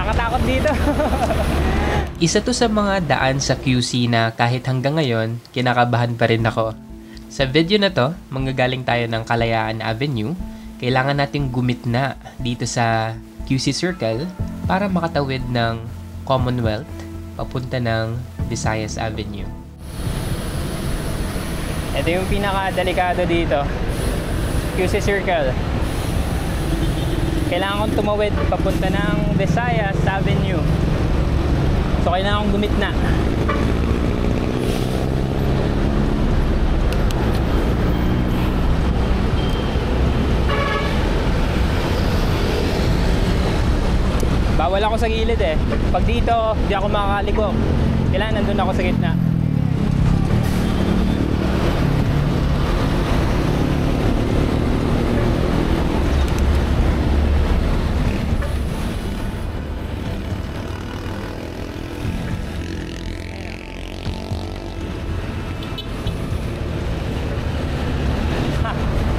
Nakakatakot dito. Isa to sa mga daan sa QC na kahit hanggang ngayon, kinakabahan pa rin ako. Sa video na to, manggagaling tayo ng Kalayaan Avenue. Kailangan nating gumitna dito sa QC Circle para makatawid ng Commonwealth papunta ng Visayas Avenue. Ito yung pinaka-delikado dito. QC Circle. Kailangan kong tumawid papunta ng Visayas Avenue. So kailangan kong gumitna. Bawal ako sa gilid eh. Pag dito, di ako makakaliko. Kailangan nandun ako sa gitna.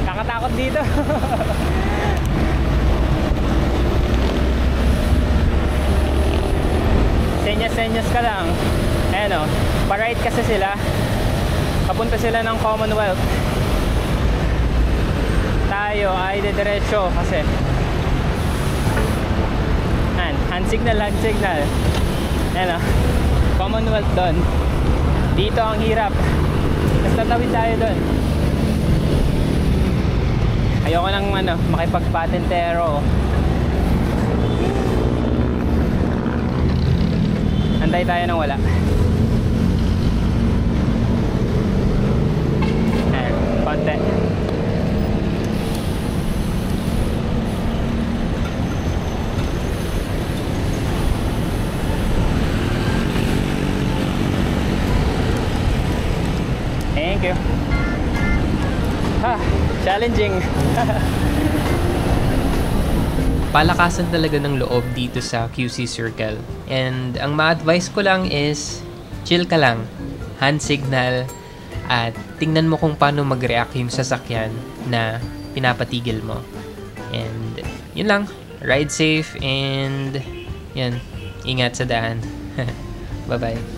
Nakakatakot dito. Senyas ka lang. Ayan o, pa-right kasi sila. Papunta sila ng Commonwealth. Tayo ay didiretso kasi. Ayan, hand signal. Ayan o, Commonwealth doon. Dito ang hirap. Tapos tatawid tayo doon. Ayoko nang makipagpatentero. Antay tayo nang wala. Ayan, konti. Thank you. Challenging. Palakasan talaga ng loob dito sa QC Circle. And ang ma-advise ko lang is chill ka lang, hand signal, at tingnan mo kung paano mag-react yung sasakyan na pinapatigil mo. And yun lang, ride safe and yan, ingat sa daan. Bye-bye.